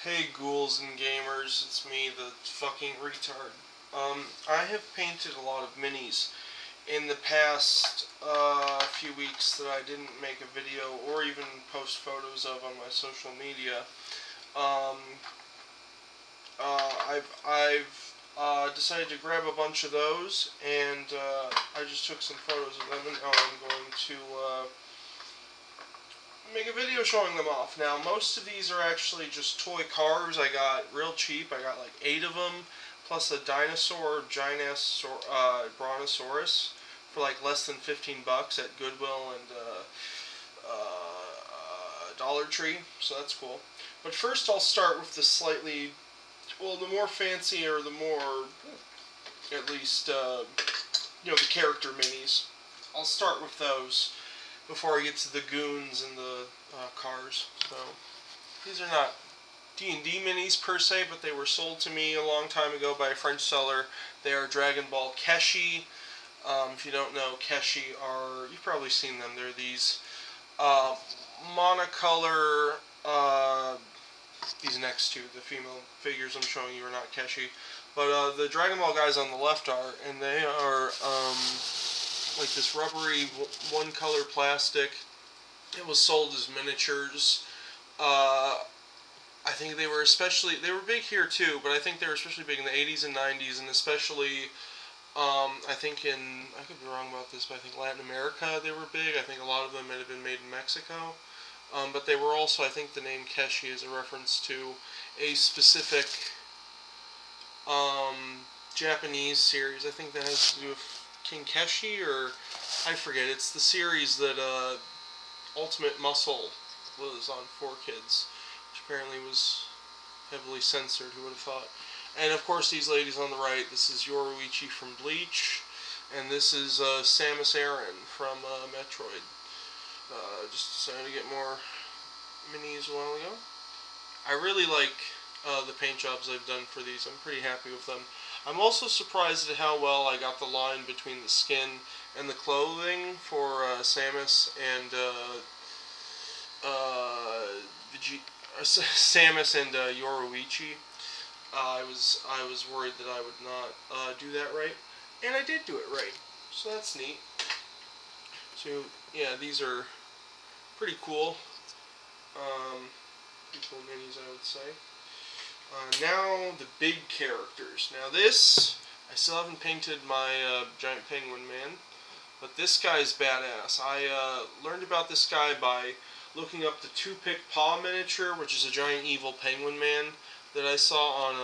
Hey ghouls and gamers, it's me, the fucking retard. I have painted a lot of minis in the past few weeks that I didn't make a video or even post photos of on my social media. Um, I've decided to grab a bunch of those, and I just took some photos of them, and now I'm going to make a video showing them off. Now, most of these are actually just toy cars I got real cheap. I got like 8 of them, plus a dinosaur, brontosaurus for like less than 15 bucks at Goodwill and Dollar Tree, so that's cool. But first I'll start with the slightly, well, the more fancy, or the more, at least, the character minis. I'll start with those before I get to the goons and the cars. So these are not D&D minis per se, but they were sold to me a long time ago by a French seller. They are Dragon Ball Keshi. If you don't know, Keshi are, you've probably seen them. They're these monocolor, these next two, the female figures I'm showing you are not Keshi. But the Dragon Ball guys on the left are, and they are like this rubbery one color plastic. It was sold as miniatures. I think they were big here too, but I think they were especially big in the 80s and 90s, and especially, I think I could be wrong about this, but I think Latin America they were big. I think a lot of them might have been made in Mexico. But they were also, I think the name Keshi is a reference to a specific Japanese series. I think that has to do with King Keshi, or I forget. It's the series that Ultimate Muscle was on 4Kids, which apparently was heavily censored. Who would have thought? And of course, these ladies on the right. This is Yoruichi from Bleach, and this is Samus Aran from Metroid. Just decided to get more minis a while ago. I really like the paint jobs I've done for these. I'm pretty happy with them. I'm also surprised at how well I got the line between the skin and the clothing for Samus and Samus and Yoruichi. I was worried that I would not do that right, and I did do it right. So that's neat. So yeah, these are pretty cool. Pretty cool minis, I would say. Now the big characters. Now this, I still haven't painted my giant penguin man, but this guy's badass. I learned about this guy by looking up the Two-Pick Paw miniature, which is a giant evil penguin man that I saw on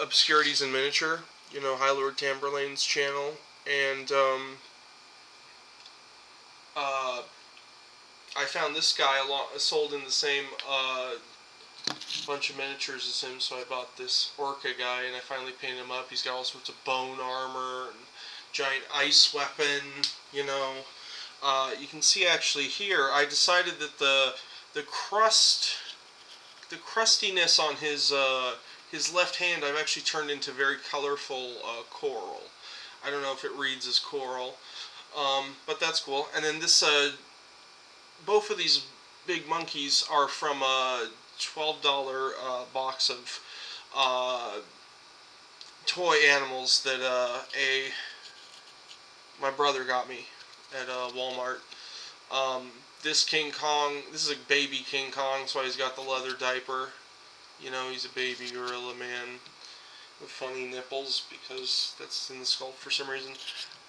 Obscurities in Miniature, High Lord Tamberlane's channel, and I found this guy sold in the same bunch of miniatures as him, so I bought this Orca guy, and I finally painted him up. He's got all sorts of bone armor and giant ice weapon, You can see actually here, I decided that the crustiness on his left hand I've actually turned into very colorful coral. I don't know if it reads as coral, but that's cool. And then this, both of these big monkeys are from a $12 box of toy animals that my brother got me at Walmart. This King Kong, this is a baby King Kong, so he's got the leather diaper. He's a baby gorilla man with funny nipples, because that's in the sculpt for some reason.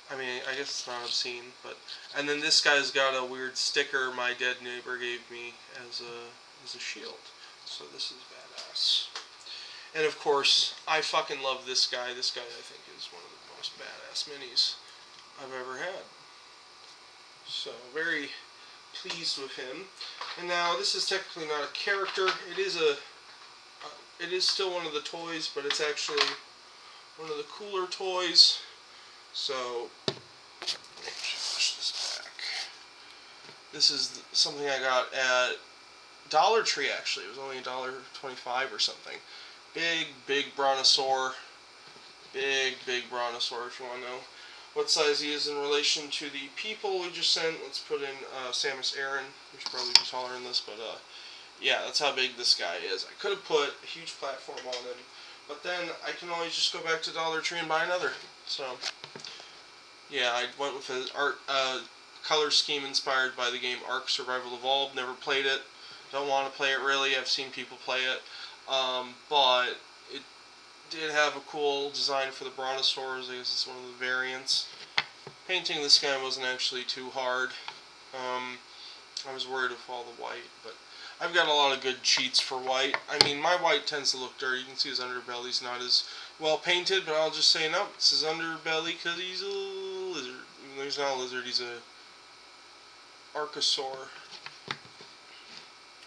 I mean, I guess it's not obscene, but... And then this guy's got a weird sticker my dead neighbor gave me as a shield. So this is badass. And of course, I fucking love this guy. This guy, I think, is one of the most badass minis I've ever had. So, very pleased with him. And now, this is technically not a character. It is still one of the toys, but it's actually one of the cooler toys. So, let me push this back. This is something I got at Dollar Tree, actually. It was only $1.25 or something. Big brontosaur. Big brontosaur, if you want to know. what size he is in relation to the people we just sent. Let's put in Samus Aran. We should probably be taller than this, but yeah, that's how big this guy is. I could have put a huge platform on him, but then I can always just go back to Dollar Tree and buy another. So yeah, I went with an art color scheme inspired by the game Ark Survival Evolved. Never played it. Don't want to play it really. I've seen people play it, but it did have a cool design for the Brontosaurs. I guess it's one of the variants. Painting this guy wasn't actually too hard. I was worried with all the white, but I've got a lot of good cheats for white. I mean, my white tends to look dirty. You can see his underbelly's not as well painted, but I'll just say, no, it's his underbelly because he's a lizard. Even though he's not a lizard, he's a archosaur.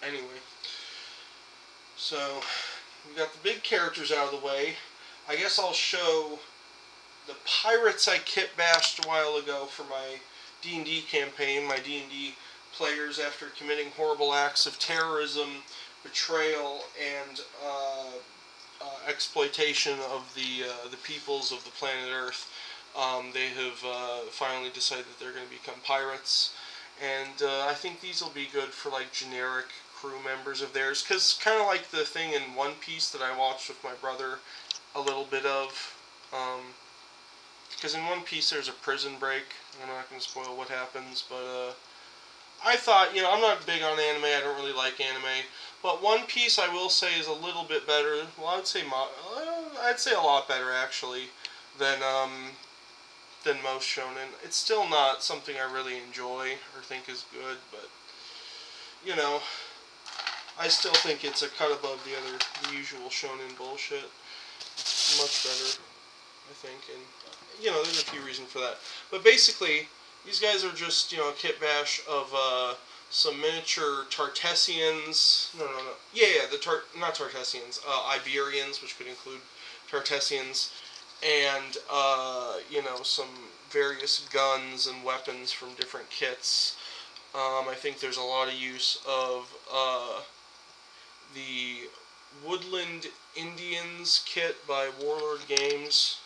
Anyway, so we got the big characters out of the way. I guess I'll show the pirates I kit bashed a while ago for my D&D campaign. My D&D players, after committing horrible acts of terrorism, betrayal, and exploitation of the peoples of the planet Earth, they have finally decided that they're going to become pirates. And I think these will be good for like generic crew members of theirs, because kind of like the thing in One Piece that I watched with my brother a little bit of. Because in One Piece there's a prison break. I'm not going to spoil what happens, but I thought, I'm not big on anime. I don't really like anime, but One Piece I will say is a little bit better. Well, I'd say a lot better actually than most shonen. It's still not something I really enjoy or think is good, but I still think it's a cut above the usual shonen bullshit. It's much better, I think, and there's a few reasons for that. But basically, these guys are just a kit bash of some miniature Tartessians. No. Yeah, not Tartessians. Iberians, which could include Tartessians, and some various guns and weapons from different kits. I think there's a lot of use of the Woodland Indians kit by Warlord Games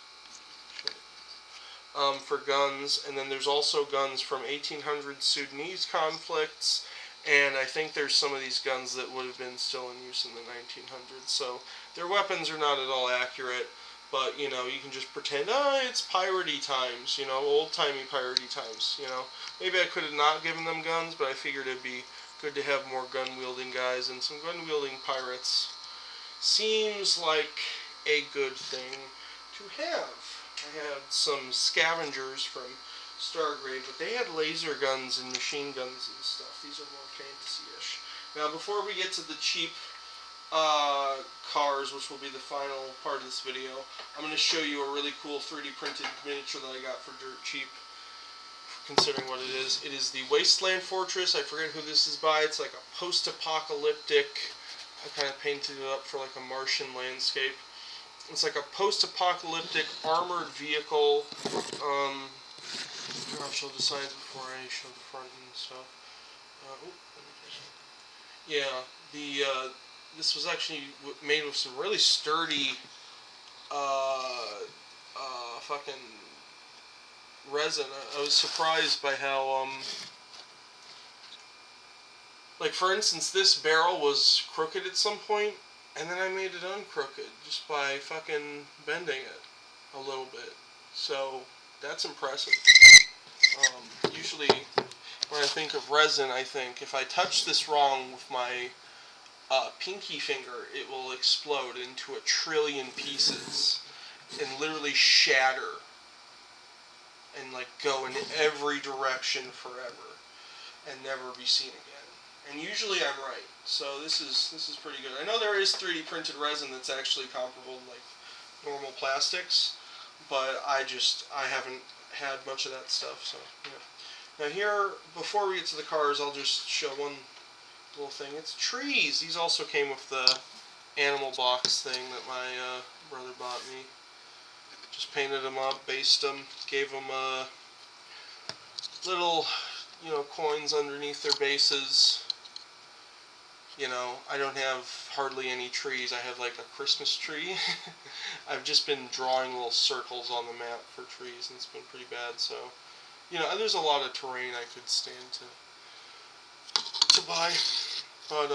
for guns, and then there's also guns from 1800 Sudanese conflicts, and I think there's some of these guns that would have been still in use in the 1900s. So their weapons are not at all accurate, but you can just pretend, it's piratey times, old-timey piratey times. Maybe I could have not given them guns, but I figured it'd be good to have more gun-wielding guys, and some gun-wielding pirates seems like a good thing to have. I had some scavengers from Stargrave, but they had laser guns and machine guns and stuff. These are more fantasy-ish. Now, before we get to the cheap cars, which will be the final part of this video, I'm going to show you a really cool 3D printed miniature that I got for dirt cheap, considering what it is. It is the Wasteland Fortress. I forget who this is by. It's like a post-apocalyptic, I kind of painted it up for like a Martian landscape. It's like a post-apocalyptic armored vehicle. I'll show the sides before I show the front and stuff. Yeah, this was actually made with some really sturdy fucking resin. I was surprised by how like for instance, this barrel was crooked at some point, and then I made it uncrooked just by fucking bending it a little bit. So that's impressive. Usually when I think of resin, I think if I touch this wrong with my pinky finger, it will explode into 1 trillion pieces and literally shatter and like go in every direction forever and never be seen again. And usually I'm right, so this is pretty good. I know there is 3D printed resin that's actually comparable to like normal plastics, but I haven't had much of that stuff. So yeah. Now here, before we get to the cars, I'll just show one little thing. It's trees. These also came with the animal box thing that my brother bought me. Just painted them up, based them, gave them little coins underneath their bases. You know, I don't have hardly any trees. I have like a Christmas tree. I've just been drawing little circles on the map for trees, and it's been pretty bad. So, you know, there's a lot of terrain I could stand to buy, but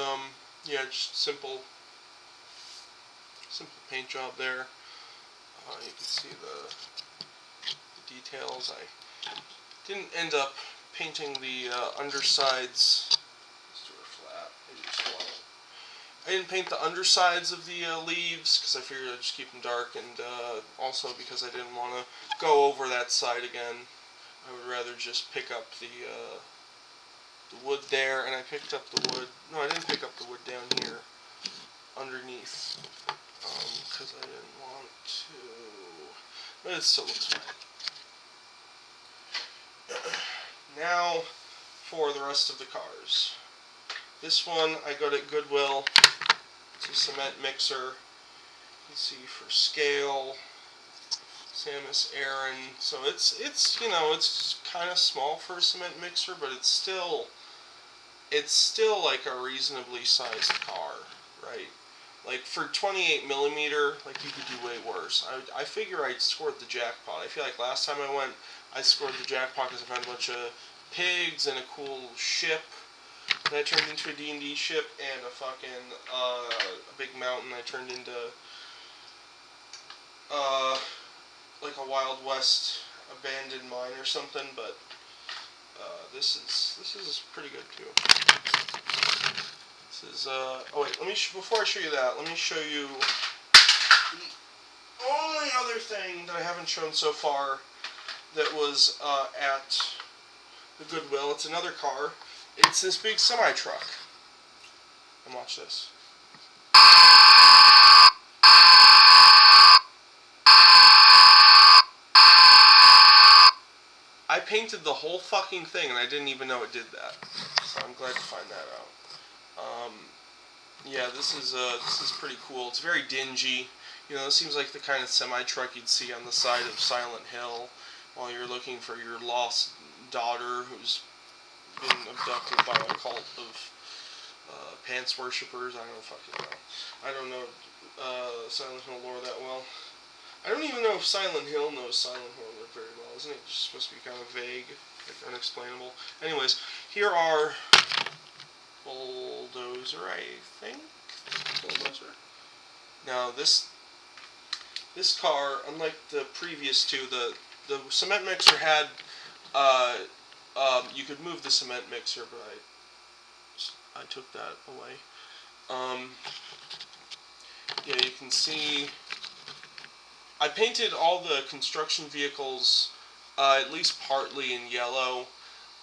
yeah, just simple paint job there. You can see the details. I didn't end up painting the undersides. Let's do it flat. Maybe just flat. I didn't paint the undersides of the leaves because I figured I'd just keep them dark, and also because I didn't want to go over that side again. I would rather just pick up the wood there, and I picked up the wood. No, I didn't pick up the wood down here underneath because I didn't want to. But it still looks fine. Now for the rest of the cars. This one I got at Goodwill. It's a cement mixer. You can see for scale, Samus Aran. So it's you know, it's kind of small for a cement mixer, but it's still like a reasonably sized car, right? Like for 28 millimeter, like you could do way worse. I figure I scored the jackpot. I feel like last time I went, I scored the jackpot because I found a bunch of pigs and a cool ship that I turned into a D&D ship, and a fucking a big mountain I turned into like a Wild West abandoned mine or something. But this is pretty good too. This is oh wait, let me before I show you that, let me show you the only other thing that I haven't shown so far that was at the Goodwill. It's another car. It's this big semi-truck. And watch this. I painted the whole fucking thing, and I didn't even know it did that. So I'm glad to find that out. Yeah, this is pretty cool. It's very dingy. You know, this seems like the kind of semi-truck you'd see on the side of Silent Hill while you're looking for your lost daughter who's been abducted by a cult of pants worshippers. I don't fucking know. I don't know Silent Hill lore that well. I don't even know if Silent Hill knows Silent Hill lore very well. Isn't it just supposed to be kind of vague, like unexplainable? Anyways, here are Bulldozer, I think. Bulldozer. Now this car, unlike the previous two, the cement mixer had you could move the cement mixer, but I took that away. Yeah, you can see I painted all the construction vehicles at least partly in yellow.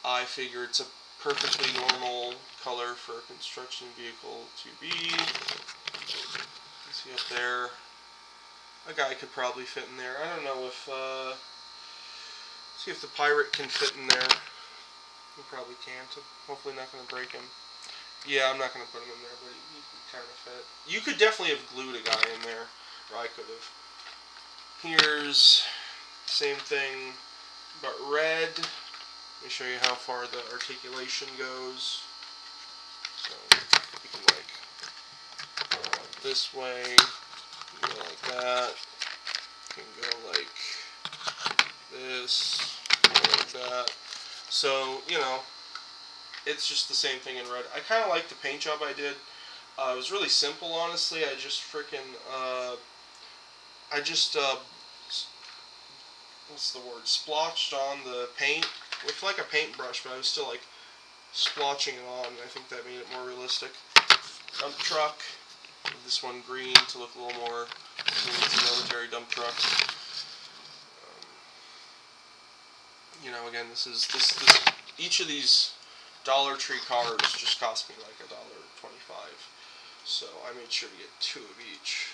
I figure it's a perfectly normal color for a construction vehicle to be. You can see up there, a guy could probably fit in there. I don't know if, see if the pirate can fit in there. He probably can't. Hopefully not going to break him. Yeah, I'm not going to put him in there, but he could kind of fit. You could definitely have glued a guy in there, or I could have. Here's same thing, but red. Let me show you how far the articulation goes. So you can like go this way, go like that. You can go like this, go like that. So, you know, it's just the same thing in red. I kind of like the paint job I did. It was really simple, honestly. I just freaking, what's the word, splotched on the paint with like a paintbrush, but I was still like splotching it on, and I think that made it more realistic. Dump truck, this one green to look a little more like a military dump truck. You know, again, this each of these Dollar Tree cars just cost me like $1.25, so I made sure to get 2 of each.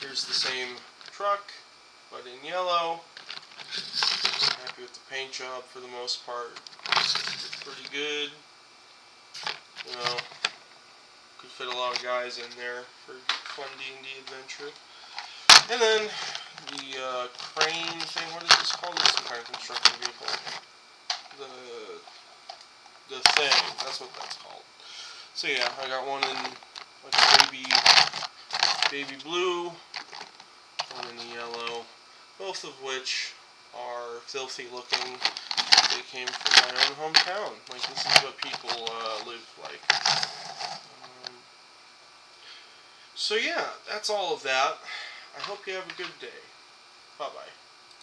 Here's the same truck, but in yellow. Happy with the paint job for the most part. It's pretty good. You know, could fit a lot of guys in there for fun D&D adventure. And then the crane thing. What is this called? This is some kind of construction vehicle. the thing. That's what that's called. So yeah, I got one in like a baby blue, one in the yellow, both of which are filthy looking. They came from my own hometown. Like, this is what people live like. So yeah, that's all of that. I hope you have a good day. Bye bye.